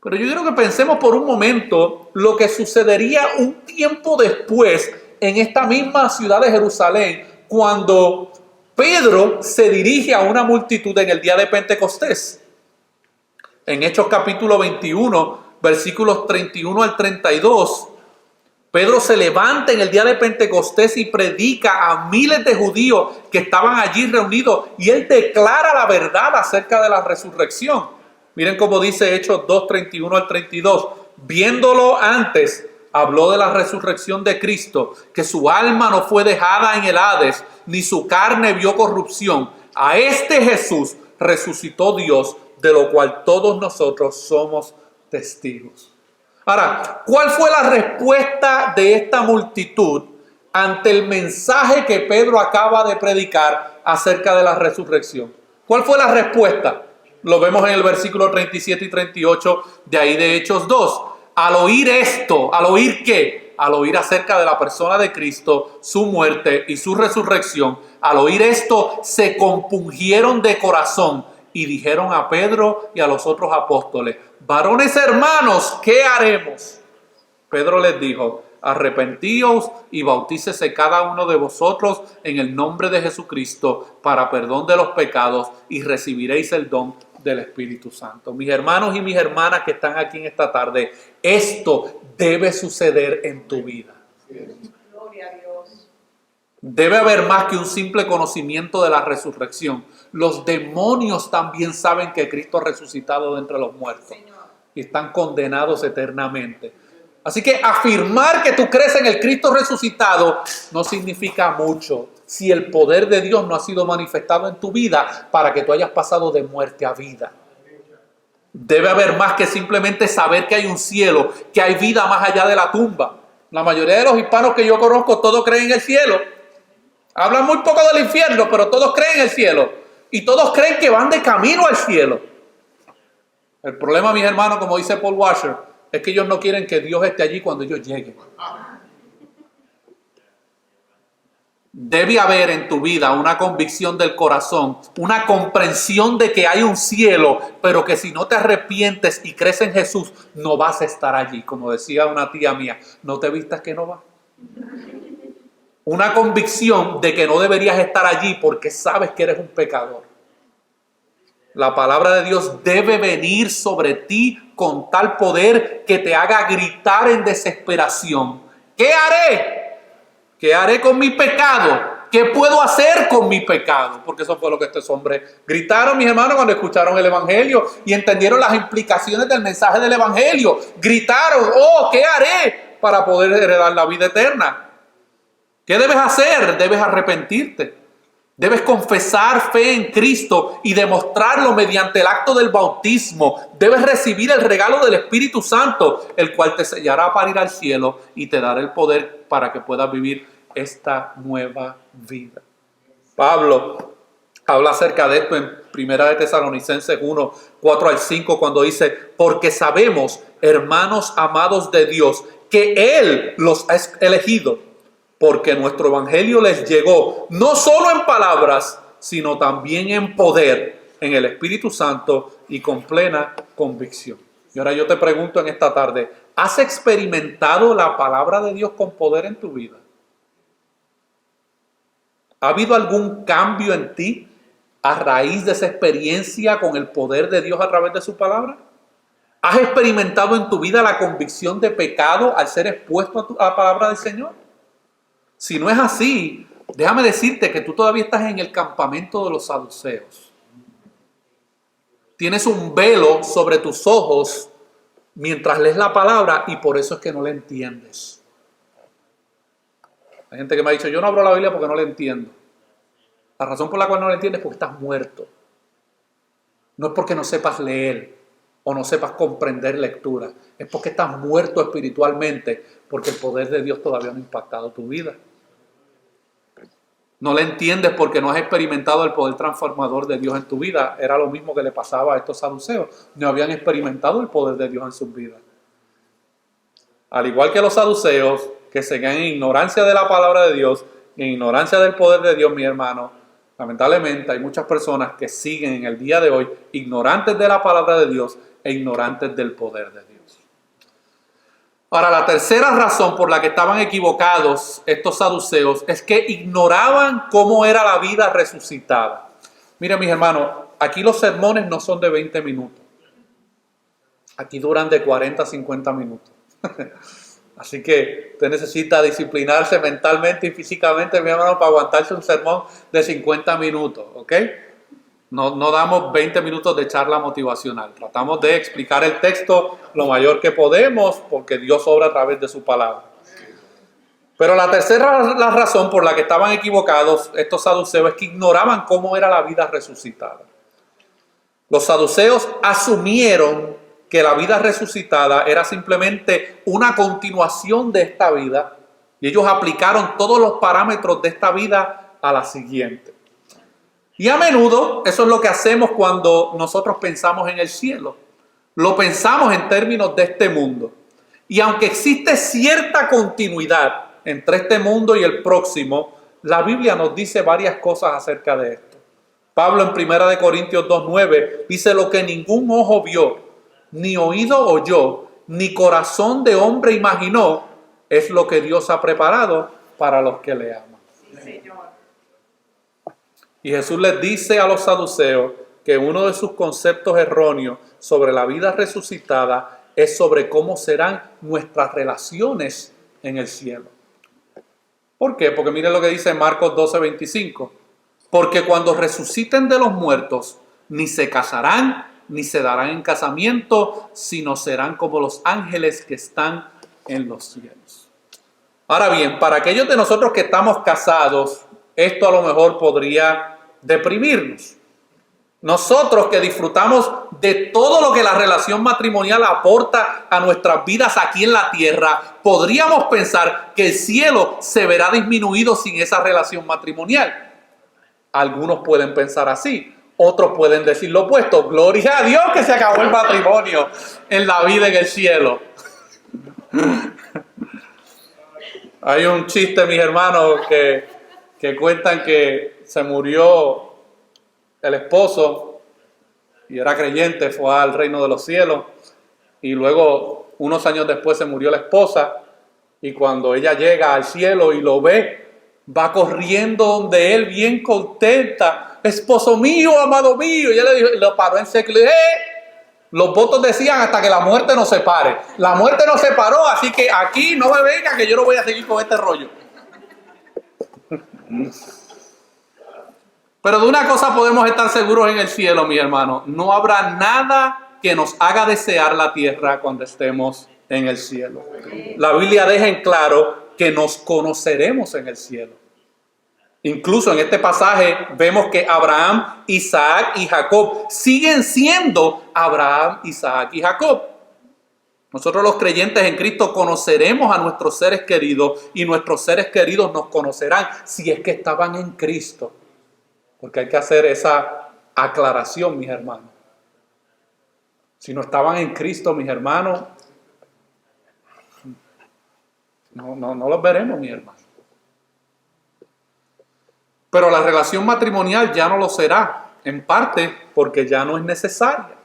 Pero yo quiero que pensemos por un momento lo que sucedería un tiempo después en esta misma ciudad de Jerusalén, cuando Pedro se dirige a una multitud en el día de Pentecostés. En Hechos capítulo 21, versículos 31 al 32, Pedro se levanta en el día de Pentecostés y predica a miles de judíos que estaban allí reunidos, y él declara la verdad acerca de la resurrección. Miren cómo dice Hechos 2, 31 al 32. Viéndolo antes, habló de la resurrección de Cristo, que su alma no fue dejada en el Hades, ni su carne vio corrupción. A este Jesús resucitó Dios, de lo cual todos nosotros somos testigos. Ahora, ¿cuál fue la respuesta de esta multitud ante el mensaje que Pedro acaba de predicar acerca de la resurrección? ¿Cuál fue la respuesta? Lo vemos en el versículo 37 y 38 de ahí de Hechos 2. Al oír esto, ¿al oír qué? Al oír acerca de la persona de Cristo, su muerte y su resurrección, al oír esto se compungieron de corazón y dijeron a Pedro y a los otros apóstoles: varones hermanos, ¿qué haremos? Pedro les dijo: arrepentíos y bautícese cada uno de vosotros en el nombre de Jesucristo para perdón de los pecados y recibiréis el don del Espíritu Santo. Mis hermanos y mis hermanas que están aquí en esta tarde, esto debe suceder en tu vida. Gloria a Dios. Debe haber más que un simple conocimiento de la resurrección. Los demonios también saben que Cristo ha resucitado de entre los muertos y están condenados eternamente. Así que afirmar que tú crees en el Cristo resucitado no significa mucho si el poder de Dios no ha sido manifestado en tu vida para que tú hayas pasado de muerte a vida. Debe haber más que simplemente saber que hay un cielo, que hay vida más allá de la tumba. La mayoría de los hispanos que yo conozco, todos creen en el cielo. Hablan muy poco del infierno, pero todos creen en el cielo. Y todos creen que van de camino al cielo. El problema, mis hermanos, como dice Paul Washer, es que ellos no quieren que Dios esté allí cuando ellos lleguen. debe haber en tu vida una convicción del corazón, una comprensión de que hay un cielo, pero que si no te arrepientes y crees en Jesús, no vas a estar allí. Como decía una tía mía, no te vistas que no vas. Una convicción de que no deberías estar allí porque sabes que eres un pecador. La palabra de Dios debe venir sobre ti con tal poder que te haga gritar en desesperación. ¿Qué haré? ¿Qué haré con mi pecado? ¿Qué puedo hacer con mi pecado? Porque eso fue lo que estos hombres gritaron, mis hermanos, cuando escucharon el Evangelio y entendieron las implicaciones del mensaje del Evangelio. Gritaron, oh, ¿qué haré para poder heredar la vida eterna? ¿Qué debes hacer? Debes arrepentirte. Debes confesar fe en Cristo y demostrarlo mediante el acto del bautismo. Debes recibir el regalo del Espíritu Santo, el cual te sellará para ir al cielo y te dará el poder para que puedas vivir esta nueva vida. Pablo habla acerca de esto en 1 de Tesalonicenses 1, 4 al 5, cuando dice, porque sabemos, hermanos amados de Dios, que Él los ha elegido, porque nuestro evangelio les llegó no solo en palabras, sino también en poder, en el Espíritu Santo y con plena convicción. Y ahora yo te pregunto en esta tarde, ¿has experimentado la palabra de Dios con poder en tu vida? ¿Ha habido algún cambio en ti a raíz de esa experiencia con el poder de Dios a través de su palabra? ¿Has experimentado en tu vida la convicción de pecado al ser expuesto a la palabra del Señor? Si no es así, déjame decirte que tú todavía estás en el campamento de los saduceos. Tienes un velo sobre tus ojos mientras lees la palabra y por eso es que no la entiendes. Hay gente que me ha dicho, yo no abro la Biblia porque no la entiendo. La razón por la cual no la entiendes es porque estás muerto. No es porque no sepas leer o no sepas comprender lectura. Es porque estás muerto espiritualmente, porque el poder de Dios todavía no ha impactado tu vida. No la entiendes porque no has experimentado el poder transformador de Dios en tu vida. Era lo mismo que le pasaba a estos saduceos. No habían experimentado el poder de Dios en sus vidas. Al igual que los saduceos, que seguían en ignorancia de la palabra de Dios, en ignorancia del poder de Dios, mi hermano, lamentablemente hay muchas personas que siguen en el día de hoy ignorantes de la palabra de Dios e ignorantes del poder de Dios. Ahora, la tercera razón por la que estaban equivocados estos saduceos es que ignoraban cómo era la vida resucitada. Miren, mis hermanos, aquí los sermones no son de 20 minutos. Aquí duran de 40 a 50 minutos. Así que usted necesita disciplinarse mentalmente y físicamente, mi hermano, para aguantarse un sermón de 50 minutos, ¿ok? No damos 20 minutos de charla motivacional. Tratamos de explicar el texto lo mayor que podemos porque Dios obra a través de su palabra. Pero la tercera razón por la que estaban equivocados estos saduceos es que ignoraban cómo era la vida resucitada. Los saduceos asumieron que la vida resucitada era simplemente una continuación de esta vida y ellos aplicaron todos los parámetros de esta vida a la siguiente. Y a menudo eso es lo que hacemos cuando nosotros pensamos en el cielo. Lo pensamos en términos de este mundo. Y aunque existe cierta continuidad entre este mundo y el próximo, la Biblia nos dice varias cosas acerca de esto. Pablo en 1 Corintios 2:9 dice lo que ningún ojo vio, ni oído oyó, ni corazón de hombre imaginó, es lo que Dios ha preparado para los que le aman. Sí, Señor. Y Jesús les dice a los saduceos que uno de sus conceptos erróneos sobre la vida resucitada es sobre cómo serán nuestras relaciones en el cielo. ¿Por qué? Porque miren lo que dice Marcos 12:25. Porque cuando resuciten de los muertos, ni se casarán, ni se darán en casamiento, sino serán como los ángeles que están en los cielos. Ahora bien, para aquellos de nosotros que estamos casados, esto a lo mejor podría deprimirnos. Nosotros que disfrutamos de todo lo que la relación matrimonial aporta a nuestras vidas aquí en la tierra, podríamos pensar que el cielo se verá disminuido sin esa relación matrimonial. Algunos pueden pensar así, otros pueden decir lo opuesto. Gloria a Dios que se acabó el matrimonio en la vida en el cielo. Hay un chiste, mis hermanos, que que cuentan que se murió el esposo y era creyente, fue al reino de los cielos, y luego unos años después se murió la esposa, y cuando ella llega al cielo y lo ve, va corriendo donde él bien contenta: esposo mío, amado mío. Y ella le dijo, lo paró en seco y le dijo: los votos decían hasta que la muerte nos separe. La muerte nos separó, así que aquí no me venga que yo no voy a seguir con este rollo. Pero de una cosa podemos estar seguros en el cielo, mi hermano: no habrá nada que nos haga desear la tierra cuando estemos en el cielo. La Biblia deja en claro que nos conoceremos en el cielo. Incluso en este pasaje vemos que Abraham, Isaac y Jacob siguen siendo Abraham, Isaac y Jacob. Nosotros los creyentes en Cristo conoceremos a nuestros seres queridos, y nuestros seres queridos nos conocerán si es que estaban en Cristo. Porque hay que hacer esa aclaración, mis hermanos. Si no estaban en Cristo, mis hermanos, no los veremos, mis hermanos. Pero la relación matrimonial ya no lo será, en parte porque ya no es necesaria.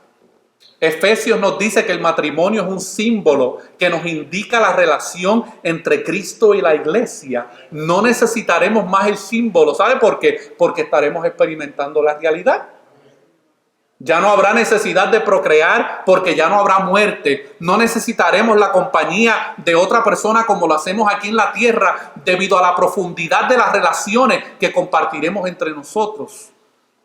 Efesios nos dice que el matrimonio es un símbolo que nos indica la relación entre Cristo y la iglesia. No necesitaremos más el símbolo. ¿Sabe por qué? Porque estaremos experimentando la realidad. Ya no habrá necesidad de procrear porque ya no habrá muerte. No necesitaremos la compañía de otra persona como lo hacemos aquí en la tierra, debido a la profundidad de las relaciones que compartiremos entre nosotros.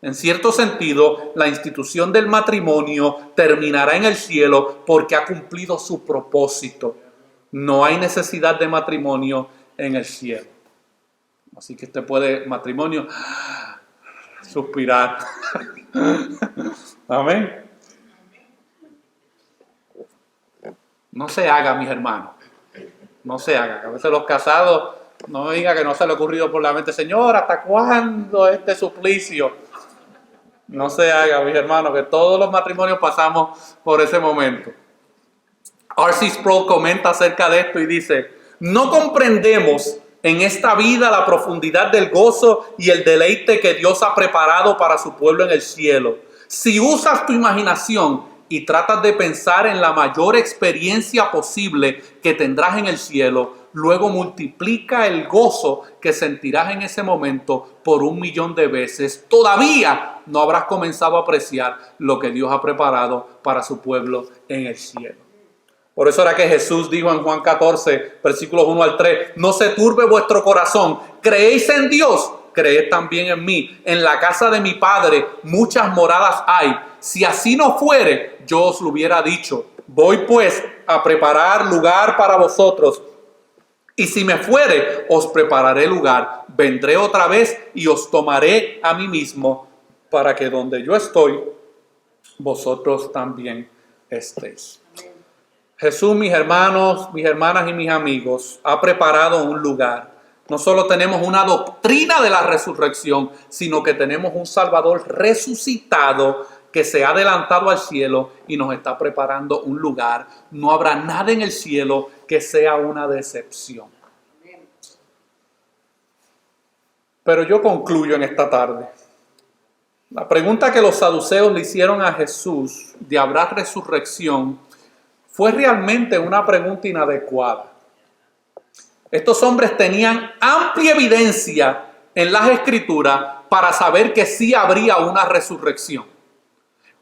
En cierto sentido, la institución del matrimonio terminará en el cielo porque ha cumplido su propósito. No hay necesidad de matrimonio en el cielo. Así que usted puede, matrimonio, suspirar. Amén. No se haga, mis hermanos. No se haga. A veces los casados, no me diga que no se le ha ocurrido por la mente: Señor, ¿hasta cuándo este suplicio? No se haga, mis hermanos, que todos los matrimonios pasamos por ese momento. R.C. Sproul comenta acerca de esto y dice: no comprendemos en esta vida la profundidad del gozo y el deleite que Dios ha preparado para su pueblo en el cielo. Si usas tu imaginación y tratas de pensar en la mayor experiencia posible que tendrás en el cielo, luego multiplica el gozo que sentirás en ese momento por 1,000,000 de veces. Todavía no habrás comenzado a apreciar lo que Dios ha preparado para su pueblo en el cielo. Por eso era que Jesús dijo en Juan 14, versículos 1 al 3, no se turbe vuestro corazón, creéis en Dios, creed también en mí. En la casa de mi Padre muchas moradas hay. Si así no fuere, yo os lo hubiera dicho. Voy pues a preparar lugar para vosotros. Y si me fuere, os prepararé lugar. Vendré otra vez y os tomaré a mí mismo, para que donde yo estoy, vosotros también estéis. Jesús, mis hermanos, mis hermanas y mis amigos, ha preparado un lugar. No solo tenemos una doctrina de la resurrección, sino que tenemos un Salvador resucitado que se ha adelantado al cielo y nos está preparando un lugar. No habrá nada en el cielo que sea una decepción. Pero yo concluyo en esta tarde. La pregunta que los saduceos le hicieron a Jesús de ¿habrá resurrección? Fue realmente una pregunta inadecuada. Estos hombres tenían amplia evidencia en las Escrituras para saber que sí habría una resurrección.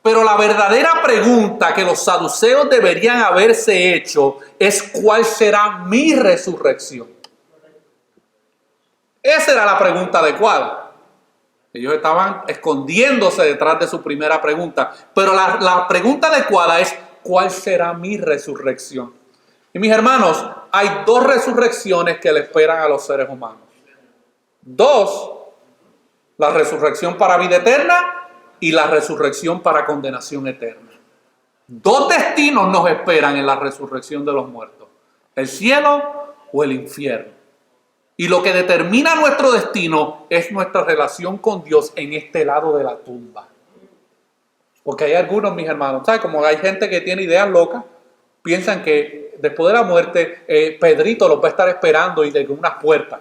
Pero la verdadera pregunta que los saduceos deberían haberse hecho es: ¿cuál será mi resurrección? Esa era la pregunta adecuada. Ellos estaban escondiéndose detrás de su primera pregunta. Pero la pregunta adecuada es: ¿cuál será mi resurrección? Y mis hermanos, hay dos resurrecciones que le esperan a los seres humanos. Dos: la resurrección para vida eterna y la resurrección para condenación eterna. Dos destinos nos esperan en la resurrección de los muertos: el cielo o el infierno. Y lo que determina nuestro destino es nuestra relación con Dios en este lado de la tumba. Porque hay algunos, mis hermanos, ¿sabes? Como hay gente que tiene ideas locas, piensan que después de la muerte, Pedrito los va a estar esperando y desde unas puertas.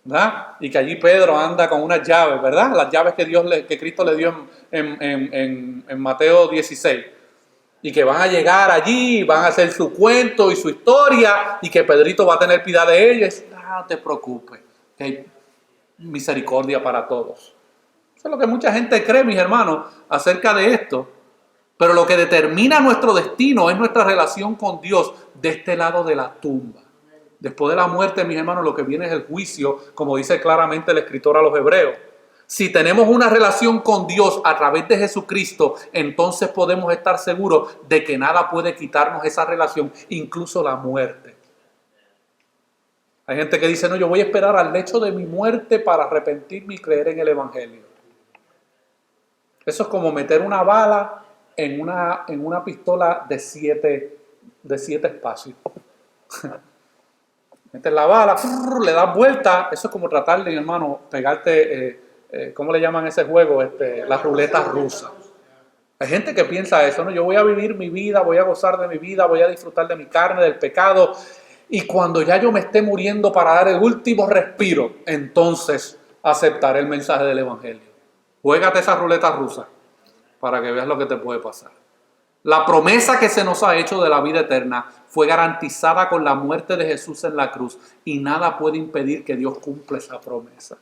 ¿verdad? Y que allí Pedro anda con unas llaves, ¿verdad? Las llaves que Cristo le dio en Mateo 16. Y que van a llegar allí, van a hacer su cuento y su historia, y que Pedrito va a tener piedad de ellos. No te preocupes, que hay misericordia para todos. Eso es lo que mucha gente cree, mis hermanos, acerca de esto. Pero lo que determina nuestro destino es nuestra relación con Dios de este lado de la tumba. Después de la muerte, mis hermanos, lo que viene es el juicio, como dice claramente el escritor a los Hebreos. Si tenemos una relación con Dios a través de Jesucristo, entonces podemos estar seguros de que nada puede quitarnos esa relación, incluso la muerte. Hay gente que dice, no, yo voy a esperar al lecho de mi muerte para arrepentirme y creer en el Evangelio. Eso es como meter una bala en una pistola de siete espacios. Metes la bala, le das vuelta. Eso es como tratar de, hermano, pegarte, ¿cómo le llaman ese juego? La ruleta rusa. Hay gente que piensa eso, ¿no? Yo voy a vivir mi vida, voy a gozar de mi vida, voy a disfrutar de mi carne, del pecado. Y cuando ya yo me esté muriendo para dar el último respiro, entonces aceptaré el mensaje del Evangelio. Juégate esa ruleta rusa para que veas lo que te puede pasar. La promesa que se nos ha hecho de la vida eterna fue garantizada con la muerte de Jesús en la cruz y nada puede impedir que Dios cumpla esa promesa.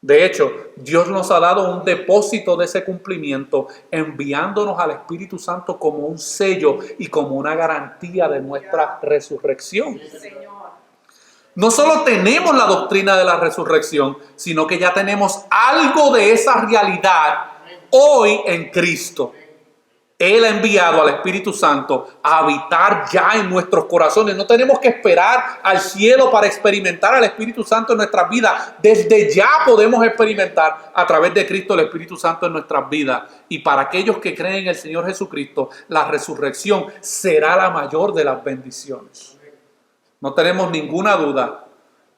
De hecho, Dios nos ha dado un depósito de ese cumplimiento enviándonos al Espíritu Santo como un sello y como una garantía de nuestra resurrección. No solo tenemos la doctrina de la resurrección, sino que ya tenemos algo de esa realidad hoy en Cristo. Él ha enviado al Espíritu Santo a habitar ya en nuestros corazones. No tenemos que esperar al cielo para experimentar al Espíritu Santo en nuestras vidas. Desde ya podemos experimentar a través de Cristo el Espíritu Santo en nuestras vidas. Y para aquellos que creen en el Señor Jesucristo, la resurrección será la mayor de las bendiciones. No tenemos ninguna duda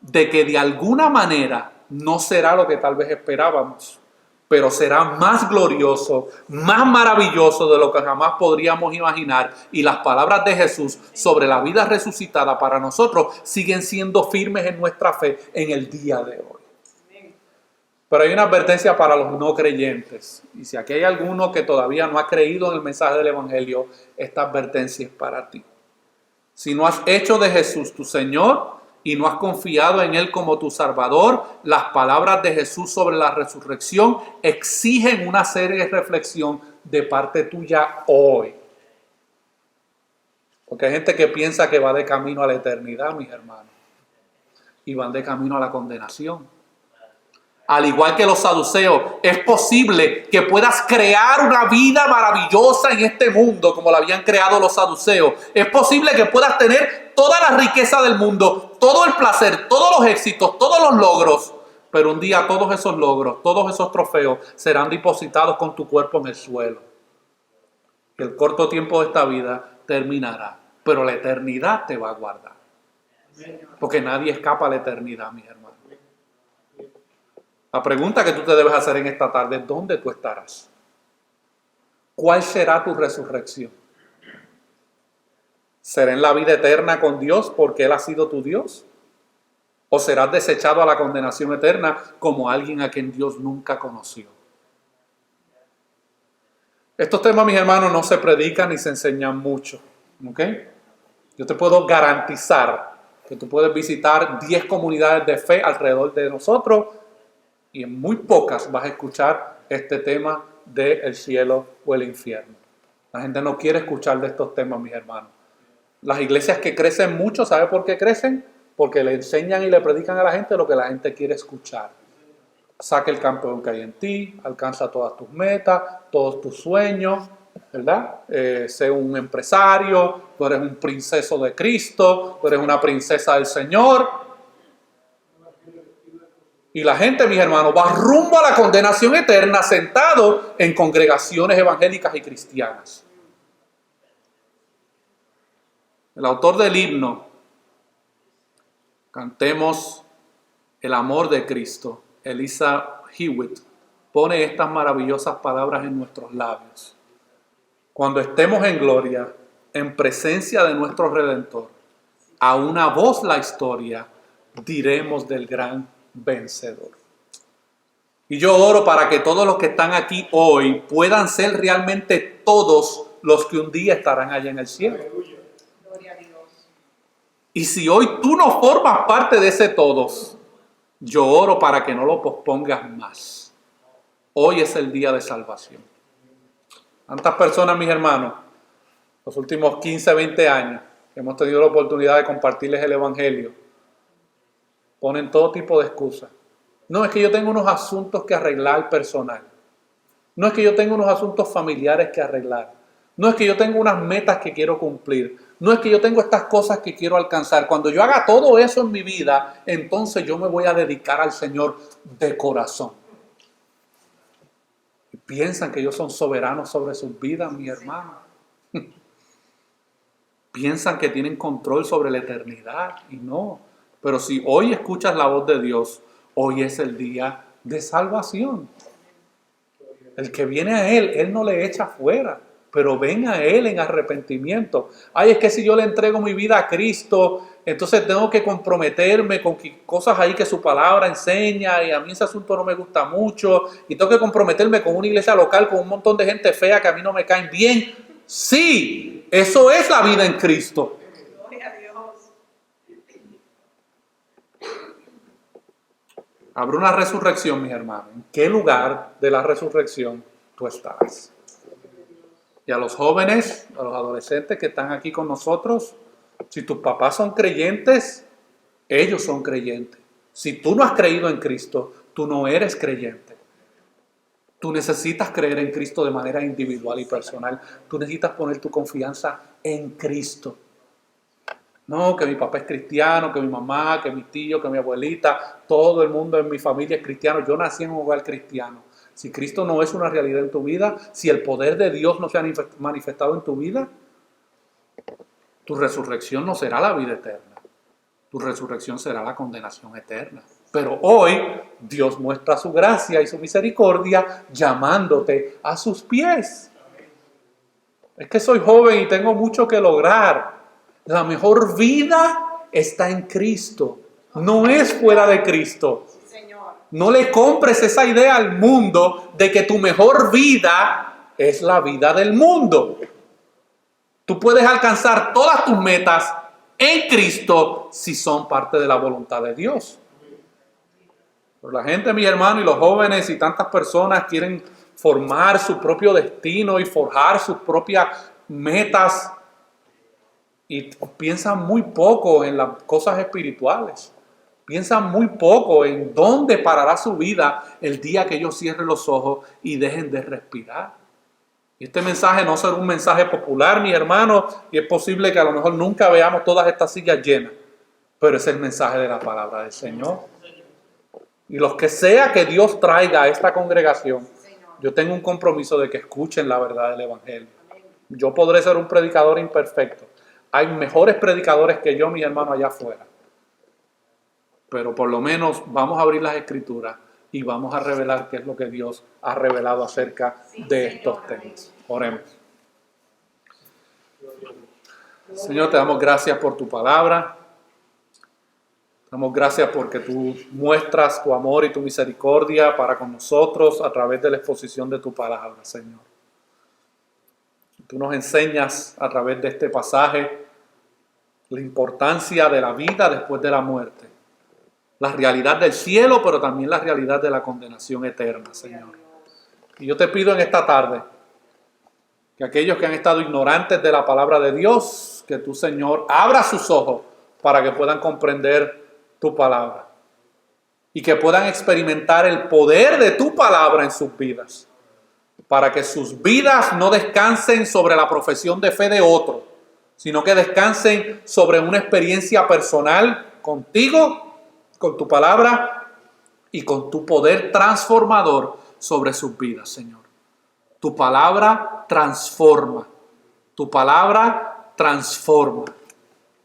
de que de alguna manera no será lo que tal vez esperábamos, pero será más glorioso, más maravilloso de lo que jamás podríamos imaginar. Y las palabras de Jesús sobre la vida resucitada para nosotros siguen siendo firmes en nuestra fe en el día de hoy. Pero hay una advertencia para los no creyentes. Y si aquí hay alguno que todavía no ha creído en el mensaje del Evangelio, esta advertencia es para ti. Si no has hecho de Jesús tu Señor y no has confiado en Él como tu Salvador, las palabras de Jesús sobre la resurrección exigen una seria reflexión de parte tuya hoy. Porque hay gente que piensa que va de camino a la eternidad, mis hermanos, y van de camino a la condenación. Al igual que los saduceos, es posible que puedas crear una vida maravillosa en este mundo como la habían creado los saduceos. Es posible que puedas tener toda la riqueza del mundo, todo el placer, todos los éxitos, todos los logros. Pero un día todos esos logros, todos esos trofeos serán depositados con tu cuerpo en el suelo. El corto tiempo de esta vida terminará, pero la eternidad te va a guardar. Porque nadie escapa a la eternidad, mis hermanos. La pregunta que tú te debes hacer en esta tarde es: ¿dónde tú estarás? ¿Cuál será tu resurrección? ¿Será en la vida eterna con Dios porque Él ha sido tu Dios? ¿O serás desechado a la condenación eterna como alguien a quien Dios nunca conoció? Estos temas, mis hermanos, no se predican ni se enseñan mucho. ¿Ok? Yo te puedo garantizar que tú puedes visitar 10 comunidades de fe alrededor de nosotros y en muy pocas vas a escuchar este tema del cielo o el infierno. La gente no quiere escuchar de estos temas, mis hermanos. Las iglesias que crecen mucho, ¿sabe por qué crecen? Porque le enseñan y le predican a la gente lo que la gente quiere escuchar. Saca el campeón que hay en ti, alcanza todas tus metas, todos tus sueños, ¿verdad? Sé un empresario, tú eres un princeso de Cristo, tú eres una princesa del Señor. Y la gente, mis hermanos, va rumbo a la condenación eterna sentado en congregaciones evangélicas y cristianas. El autor del himno, Cantemos el amor de Cristo, Elisa Hewitt, pone estas maravillosas palabras en nuestros labios. Cuando estemos en gloria, en presencia de nuestro Redentor, a una voz la historia diremos del gran vencedor. Y yo oro para que todos los que están aquí hoy puedan ser realmente todos los que un día estarán allá en el cielo. Gloria a Dios. Y si hoy tú no formas parte de ese todos, yo oro para que no lo pospongas más. Hoy es el día de salvación. Tantas personas, mis hermanos, los últimos 15, 20 años, que hemos tenido la oportunidad de compartirles el Evangelio, ponen todo tipo de excusas. No, es que yo tengo unos asuntos que arreglar personal. No es que yo tengo unos asuntos familiares que arreglar. No es que yo tengo unas metas que quiero cumplir. No es que yo tengo estas cosas que quiero alcanzar. Cuando yo haga todo eso en mi vida, entonces yo me voy a dedicar al Señor de corazón. Y piensan que ellos son soberanos sobre sus vidas, mi hermano. Piensan que tienen control sobre la eternidad y no. Pero si hoy escuchas la voz de Dios, hoy es el día de salvación. El que viene a Él no le echa fuera, pero ven a Él en arrepentimiento. Ay, es que si yo le entrego mi vida a Cristo, entonces tengo que comprometerme con cosas ahí que su palabra enseña y a mí ese asunto no me gusta mucho y tengo que comprometerme con una iglesia local con un montón de gente fea que a mí no me caen bien. Sí, eso es la vida en Cristo. Gloria a Dios. Habrá una resurrección, mis hermanos. ¿En qué lugar de la resurrección tú estarás? Y a los jóvenes, a los adolescentes que están aquí con nosotros, si tus papás son creyentes, ellos son creyentes. Si tú no has creído en Cristo, tú no eres creyente. Tú necesitas creer en Cristo de manera individual y personal. Tú necesitas poner tu confianza en Cristo. No, que mi papá es cristiano, que mi mamá, que mi tío, que mi abuelita, todo el mundo en mi familia es cristiano. Yo nací en un hogar cristiano. Si Cristo no es una realidad en tu vida, si el poder de Dios no se ha manifestado en tu vida, tu resurrección no será la vida eterna. Tu resurrección será la condenación eterna. Pero hoy Dios muestra su gracia y su misericordia llamándote a sus pies. Es que soy joven y tengo mucho que lograr. La mejor vida está en Cristo, no es fuera de Cristo. Señor. No le compres esa idea al mundo de que tu mejor vida es la vida del mundo. Tú puedes alcanzar todas tus metas en Cristo si son parte de la voluntad de Dios. Pero la gente, mi hermano, y los jóvenes y tantas personas quieren formar su propio destino y forjar sus propias metas y piensan muy poco en las cosas espirituales. Piensan muy poco en dónde parará su vida el día que ellos cierren los ojos y dejen de respirar. Y este mensaje no será un mensaje popular, mi hermano, y es posible que a lo mejor nunca veamos todas estas sillas llenas, pero es el mensaje de la palabra del Señor. Y los que sea que Dios traiga a esta congregación, yo tengo un compromiso de que escuchen la verdad del Evangelio. Yo podré ser un predicador imperfecto. Hay mejores predicadores que yo, mi hermano, allá afuera. Pero por lo menos vamos a abrir las Escrituras y vamos a revelar qué es lo que Dios ha revelado acerca de estos temas. Oremos. Señor, te damos gracias por tu palabra. Te damos gracias porque tú muestras tu amor y tu misericordia para con nosotros a través de la exposición de tu palabra, Señor. Tú nos enseñas a través de este pasaje la importancia de la vida después de la muerte. La realidad del cielo, pero también la realidad de la condenación eterna, Señor. Y yo te pido en esta tarde que aquellos que han estado ignorantes de la palabra de Dios, que tú, Señor, abra sus ojos para que puedan comprender tu palabra y que puedan experimentar el poder de tu palabra en sus vidas, para que sus vidas no descansen sobre la profesión de fe de otro, sino que descansen sobre una experiencia personal contigo, con tu palabra y con tu poder transformador sobre sus vidas, Señor. Tu palabra transforma. Tu palabra transforma.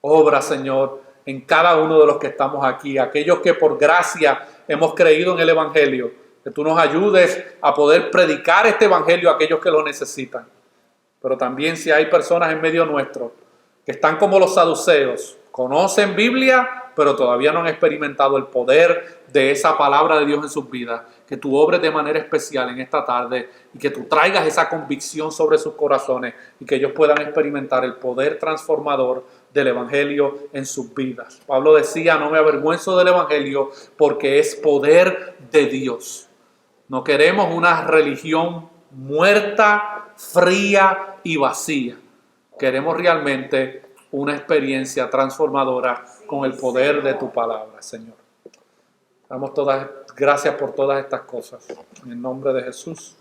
Obra, Señor, en cada uno de los que estamos aquí, aquellos que por gracia hemos creído en el Evangelio, que tú nos ayudes a poder predicar este Evangelio a aquellos que lo necesitan. Pero también si hay personas en medio nuestro que están como los saduceos, conocen Biblia, pero todavía no han experimentado el poder de esa palabra de Dios en sus vidas, que tú obres de manera especial en esta tarde y que tú traigas esa convicción sobre sus corazones y que ellos puedan experimentar el poder transformador del Evangelio en sus vidas. Pablo decía, no me avergüenzo del Evangelio porque es poder de Dios. No queremos una religión muerta, fría y vacía. Queremos realmente una experiencia transformadora con el poder de tu palabra, Señor. Damos todas gracias por todas estas cosas. En el nombre de Jesús.